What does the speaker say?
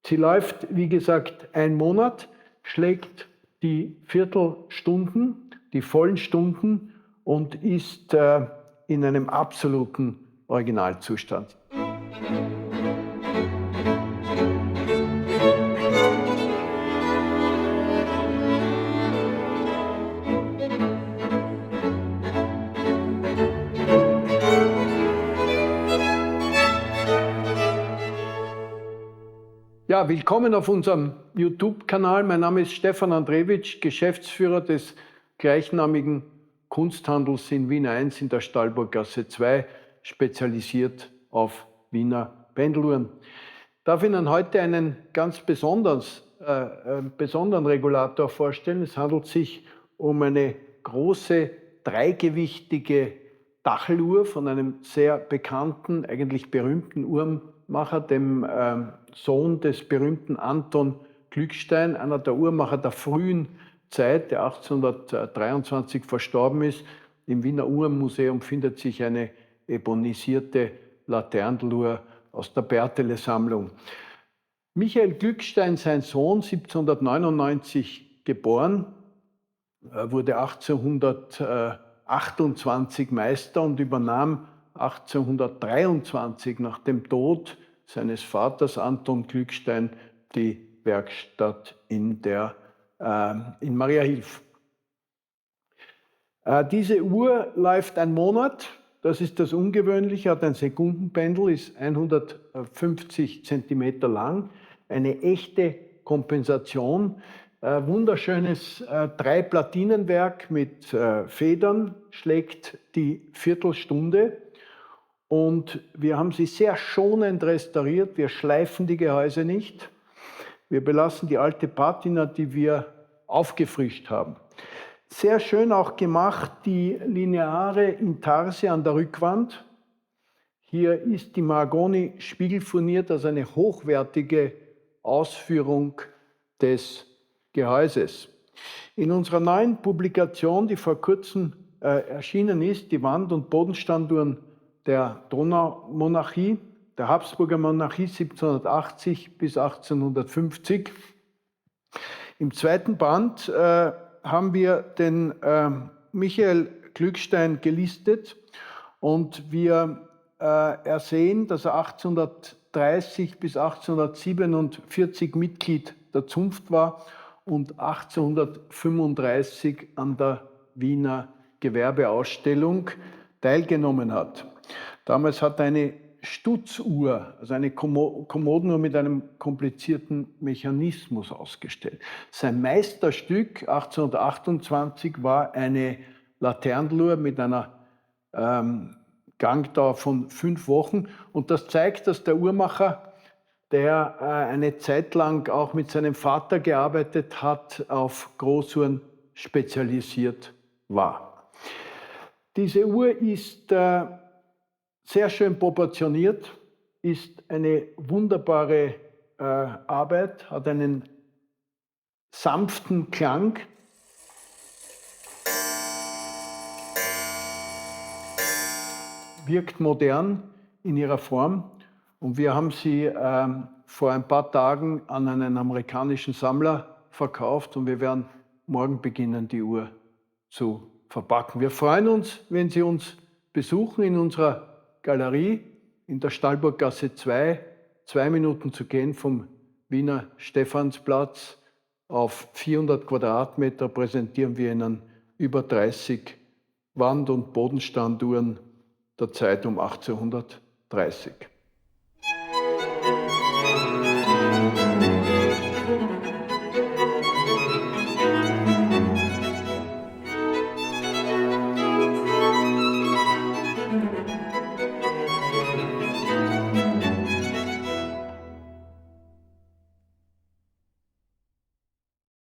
Sie läuft, wie gesagt, 1 Monat, schlägt die Viertelstunden, die vollen Stunden und ist in einem absoluten Originalzustand. Ja, willkommen auf unserem YouTube-Kanal. Mein Name ist Stefan Andrewitsch, Geschäftsführer des gleichnamigen Kunsthandels in Wien 1 in der Stallburggasse 2, spezialisiert auf Wiener Pendeluhren. Ich darf Ihnen heute einen ganz besonderen Regulator vorstellen. Es handelt sich um eine große, dreigewichtige Dacheluhr von einem sehr bekannten, eigentlich berühmten Uhrmacher, dem Sohn des berühmten Anton Glückstein, einer der Uhrmacher der frühen Zeit, der 1823 verstorben ist. Im Wiener Uhrenmuseum findet sich eine ebonisierte Laternenluhr aus der Bertele-Sammlung. Michael Glückstein, sein Sohn, 1799 geboren, wurde 1828 Meister und übernahm 1823 nach dem Tod seines Vaters Anton Glückstein die Werkstatt in Mariahilf. Diese Uhr läuft 1 Monat, das ist das Ungewöhnliche, hat ein Sekundenpendel, ist 150 cm lang, eine echte Kompensation. Wunderschönes 3-Platinenwerk mit Federn, schlägt die Viertelstunde und wir haben sie sehr schonend restauriert. Wir schleifen die Gehäuse nicht. Wir belassen die alte Patina, die wir aufgefrischt haben. Sehr schön auch gemacht die lineare Intarsie an der Rückwand. Hier ist die Mahagoni spiegelfurniert, also eine hochwertige Ausführung des Gehäuses. In unserer neuen Publikation, die vor kurzem erschienen ist, die Wand- und Bodenstanduhren der Donaumonarchie, der Habsburger Monarchie 1780 bis 1850. Im zweiten Band haben wir den Michael Glückstein gelistet und wir ersehen, dass er 1830 bis 1847 Mitglied der Zunft war und 1835 an der Wiener Gewerbeausstellung teilgenommen hat. Damals hat er eine Stutzuhr, also eine Kommodenuhr mit einem komplizierten Mechanismus ausgestellt. Sein Meisterstück 1828 war eine Laternenluhr mit einer Gangdauer von 5 Wochen. Und das zeigt, dass der Uhrmacher, der eine Zeit lang auch mit seinem Vater gearbeitet hat, auf Großuhren spezialisiert war. Diese Uhr ist sehr schön proportioniert, ist eine wunderbare Arbeit, hat einen sanften Klang. Wirkt modern in ihrer Form und wir haben sie vor ein paar Tagen an einen amerikanischen Sammler verkauft und wir werden morgen beginnen, die Uhr zu verpacken. Wir freuen uns, wenn Sie uns besuchen in unserer Galerie in der Stallburggasse 2, 2 Minuten zu gehen vom Wiener Stephansplatz. Auf 400 Quadratmeter präsentieren wir Ihnen über 30 Wand- und Bodenstanduhren der Zeit um 1830.